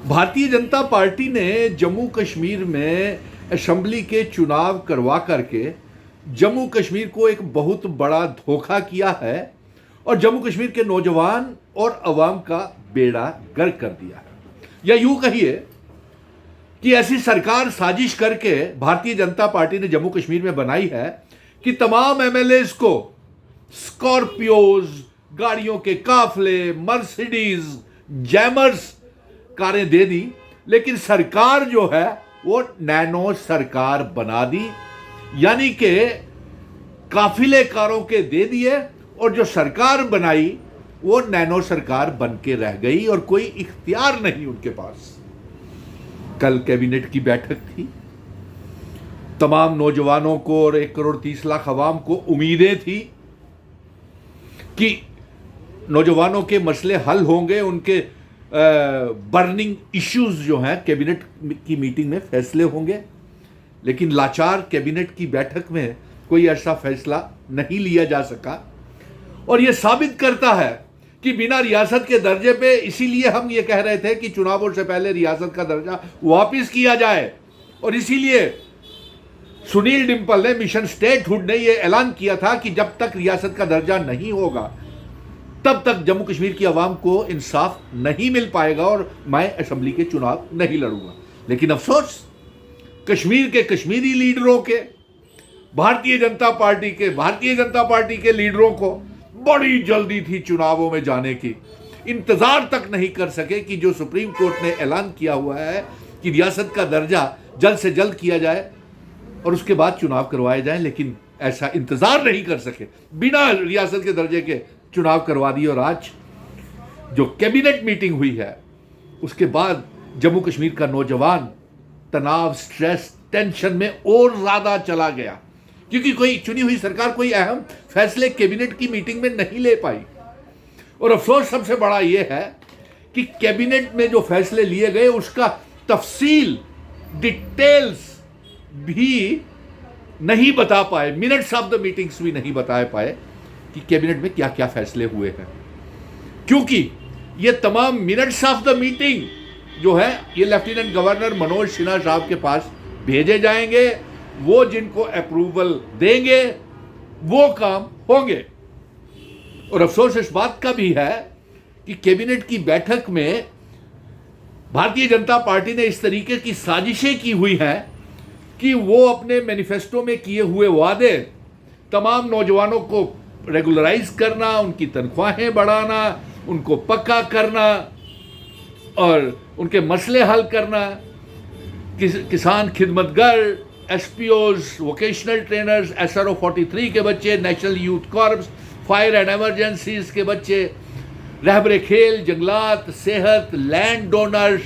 Bharatiya Janata party ने जम्मू कश्मीर में assembly के चुनाव करवा करके जम्मू कश्मीर को एक बहुत बड़ा धोखा किया है और जम्मू कश्मीर के नौजवान और अवाम का बेड़ा गर्क कर दिया है। या यूं कहिए कि ऐसी सरकार साजिश करके भारतीय जनता पार्टी ने जम्मू कश्मीर में बनाई है कि तमाम एमएलएस को स्कॉर्पियोज, गाड़ियों के काफले, मर्सिडीज, जैमर्स कारें दे दी, लेकिन सरकार जो है वो नैनो सरकार बना दी। यानी कि काफिले कारों के दे दिए और जो सरकार बनाई वो नैनो सरकार बन के रह गई और कोई इख्तियार नहीं उनके पास। कल कैबिनेट की बैठक थी, तमाम नौजवानों को और 1,30,00,000 अवाम को उम्मीदें थी कि नौजवानों के मसले हल होंगे, उनके बर्निंग इश्यूज जो हैं कैबिनेट की मीटिंग में फैसले होंगे। लेकिन लाचार कैबिनेट की बैठक में कोई ऐसा फैसला नहीं लिया जा सका और यह साबित करता है कि बिना रियासत के दर्जे पे, इसीलिए हम ये कह रहे थे कि चुनावों से पहले रियासत का दर्जा वापस किया जाए और इसीलिए सुनील डिम्पल ने, मिशन स्टेटहुड ने यह ऐलान किया था कि जब तक रियासत का दर्जा नहीं होगा तब तक जम्मू कश्मीर की आवाम को इंसाफ नहीं मिल पाएगा और मैं असेंबली के चुनाव नहीं लड़ूंगा। लेकिन अफसोस, कश्मीर के कश्मीरी लीडरों के, भारतीय जनता पार्टी के लीडरों को बड़ी जल्दी थी चुनावों में जाने की। इंतजार तक नहीं कर सके कि जो सुप्रीम कोर्ट ने ऐलान किया हुआ है कि रियासत का दर्जा जल्द से जल्द किया जाए और उसके बाद चुनाव करवाए जाएं, लेकिन ऐसा इंतजार नहीं कर सके, बिना रियासत के दर्जे के चुनाव करवा दिए। और आज जो कैबिनेट मीटिंग हुई है उसके बाद जम्मू कश्मीर का नौजवान तनाव, स्ट्रेस, टेंशन में और ज्यादा चला गया, क्योंकि कोई चुनी हुई सरकार कोई अहम फैसले कैबिनेट की मीटिंग में नहीं ले पाई। और अफसोस सबसे बड़ा यह है कि कैबिनेट में जो फैसले लिए गए उसका तफसील, डिटेल्स भी नहीं बता पाए, मिनट्स ऑफ द मीटिंग्स भी नहीं बता पाए कि कैबिनेट में क्या क्या फैसले हुए हैं, क्योंकि ये तमाम मिनट्स ऑफ द मीटिंग जो है ये लेफ्टिनेंट गवर्नर मनोज सिन्हा साहब के पास भेजे जाएंगे। वो जिनको अप्रूवल देंगे वो काम होंगे। और अफसोस इस बात का भी है कि कैबिनेट की बैठक में भारतीय जनता पार्टी ने इस तरीके की साजिशें की हुई हैं कि वो अपने मैनिफेस्टो में किए हुए वादे, तमाम नौजवानों को रेगुलराइज करना, उनकी तनख्वाहें बढ़ाना, उनको पक्का करना और उनके मसले हल करना, किसान खिदमतगर, एसपीओज, वोकेशनल ट्रेनर्स, SRO 43 के बच्चे, national youth corps, fire and emergencies के बच्चे, रहबरे खेल, जंगलात, सेहत, land donors,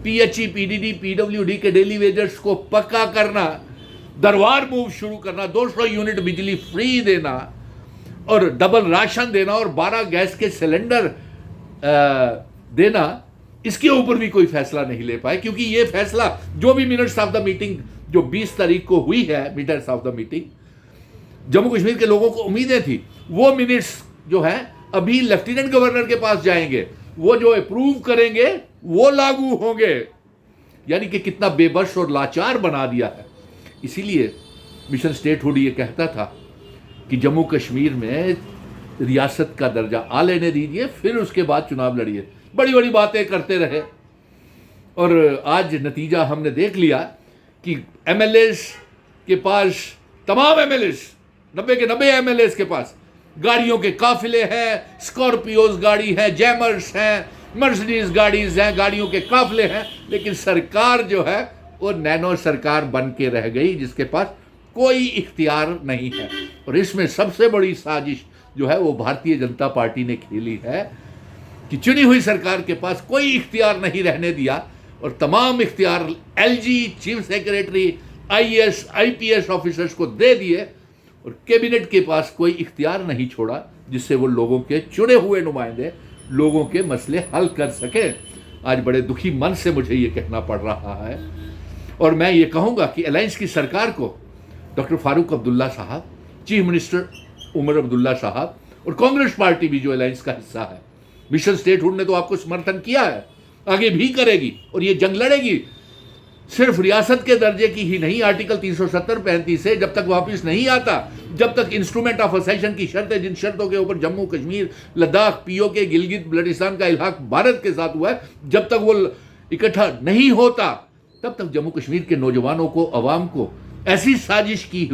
PHE, PDD, PWD के डेली वेजर्स को पक्का करना, दरबार मूव शुरू करना, 200 यूनिट बिजली फ्री देना और डबल राशन देना और 12 गैस के सिलेंडर देना, इसके ऊपर भी कोई फैसला नहीं ले पाए। क्योंकि ये फैसला, जो भी मिनट्स ऑफ द मीटिंग जो 20 तारीख को हुई है, minutes of the meeting, Jammu Kashmir के लोगों को उम्मीदें थी, वो मिनट्स जो है अभी लेफ्टिनेंट गवर्नर के पास जाएंगे, वो जो अप्रूव करेंगे वो लागू होंगे। यानी कि कितना बेबस और लाचार बना दिया है। इसीलिए मिशन स्टेटहुड ये कहता था कि जम्मू कश्मीर में रियासत का दर्जा आ लेने दीजिए, फिर उसके बाद चुनाव लड़िए। बड़ी बड़ी बातें करते रहे और आज नतीजा हमने देख लिया कि एमएलएस के पास, तमाम एमएलएस, 90 के 90 एमएलएस के पास गाड़ियों के काफिले हैं, स्कॉर्पियोज गाड़ी है, जैमर्स हैं, मर्सिडीज गाड़ीज हैं, गाड़ियों के काफिले हैं, लेकिन सरकार जो है वो नैनो सरकार बन के रह गई, जिसके पास कोई इख्तियार नहीं है। और इसमें सबसे बड़ी साजिश जो है वो भारतीय जनता पार्टी ने खेली है कि चुनी हुई सरकार के पास कोई इख्तियार नहीं रहने दिया और तमाम इख्तियार LG, chief secretary, IAS, IPS officers को दे दिए और कैबिनेट के पास कोई इख्तियार नहीं छोड़ा जिससे वो लोगों के चुने हुए नुमाइंदे लोगों के मसले हल कर सके। आज बड़े दुखी मन से मुझे ये कहना पड़ रहा है और मैं ये कहूँगा कि अलायंस की सरकार को डॉक्टर फारूक अब्दुल्ला साहब, चीफ मिनिस्टर उमर अब्दुल्ला साहब और कांग्रेस पार्टी भी जो अलायंस का हिस्सा है, मिशन स्टेटहुड ने तो आपको समर्थन किया है, आगे भी करेगी और ये जंग लड़ेगी। सिर्फ रियासत के दर्जे की ही नहीं, आर्टिकल 370-35 से जब तक वापस नहीं आता, जब तक इंस्ट्रूमेंट ऑफ असेशन की शर्तें, जिन शर्तों के ऊपर जम्मू कश्मीर, लद्दाख, पीओके, गिलगित बल्टिस्तान का इल्हाक भारत के साथ हुआ है, जब तक वो इकट्ठा नहीं होता, तब तक जम्मू कश्मीर के नौजवानों को, अवाम को ऐसी साजिश की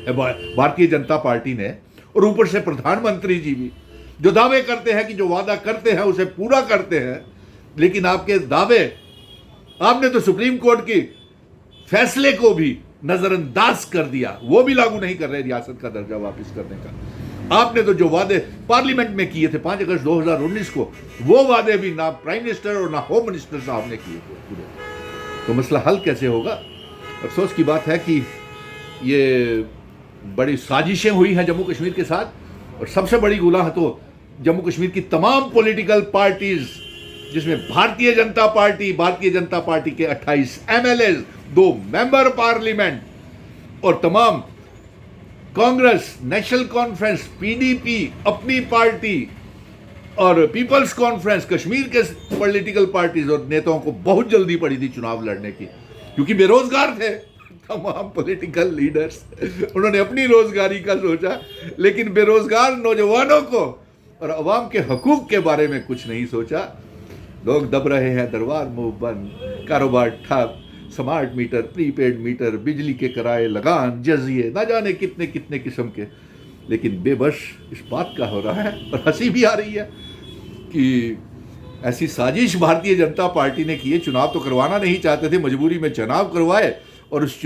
भारतीय जनता पार्टी ने, और ऊपर से प्रधानमंत्री जी भी जो दावे करते हैं कि जो वादा करते हैं उसे पूरा करते हैं, लेकिन आपके दावे, आपने तो सुप्रीम कोर्ट के फैसले को भी नजरअंदाज कर दिया, वो भी लागू नहीं कर रहे रियासत का दर्जा वापस करने का। आपने तो जो वादे पार्लियामेंट में किए थे 5 अगस्त 2019 को, वो वादे भी ना प्राइम मिनिस्टर और ना होम मिनिस्टर साहब ने किए थे पूरे। तो मसला हल कैसे होगा? अफसोस की बात है कि ये बड़ी साजिशें हुई हैं जम्मू कश्मीर के साथ, और सबसे बड़ी गुनाह तो जम्मू कश्मीर की तमाम पॉलिटिकल पार्टीज, जिसमें भारतीय जनता पार्टी के 28 एमएलए, 2 मेंबर पार्लियामेंट और तमाम कांग्रेस, नेशनल कॉन्फ्रेंस, पीडीपी, अपनी पार्टी और पीपल्स कॉन्फ्रेंस, कश्मीर के पॉलिटिकल पार्टीज और नेताओं को बहुत जल्दी पड़ी थी चुनाव लड़ने की, क्योंकि बेरोजगार थे तमाम पॉलिटिकल लीडर्स। उन्होंने अपनी रोजगारी का सोचा, लेकिन बेरोजगार नौजवानों को और अवाम के हकूक के बारे में कुछ नहीं सोचा। लोग दब रहे हैं, दरबार मुंह बंद, कारोबार ठप, स्मार्ट मीटर, प्रीपेड मीटर, बिजली के किराए, लगान, जजिए, ना जाने कितने कितने किस्म के। लेकिन बेबस इस बात का हो रहा है, और हंसी भी आ रही है कि ऐसी साजिश भारतीय जनता पार्टी ने की है। चुनाव तो करवाना नहीं चाहते थे, मजबूरी में चुनाव करवाए, और उस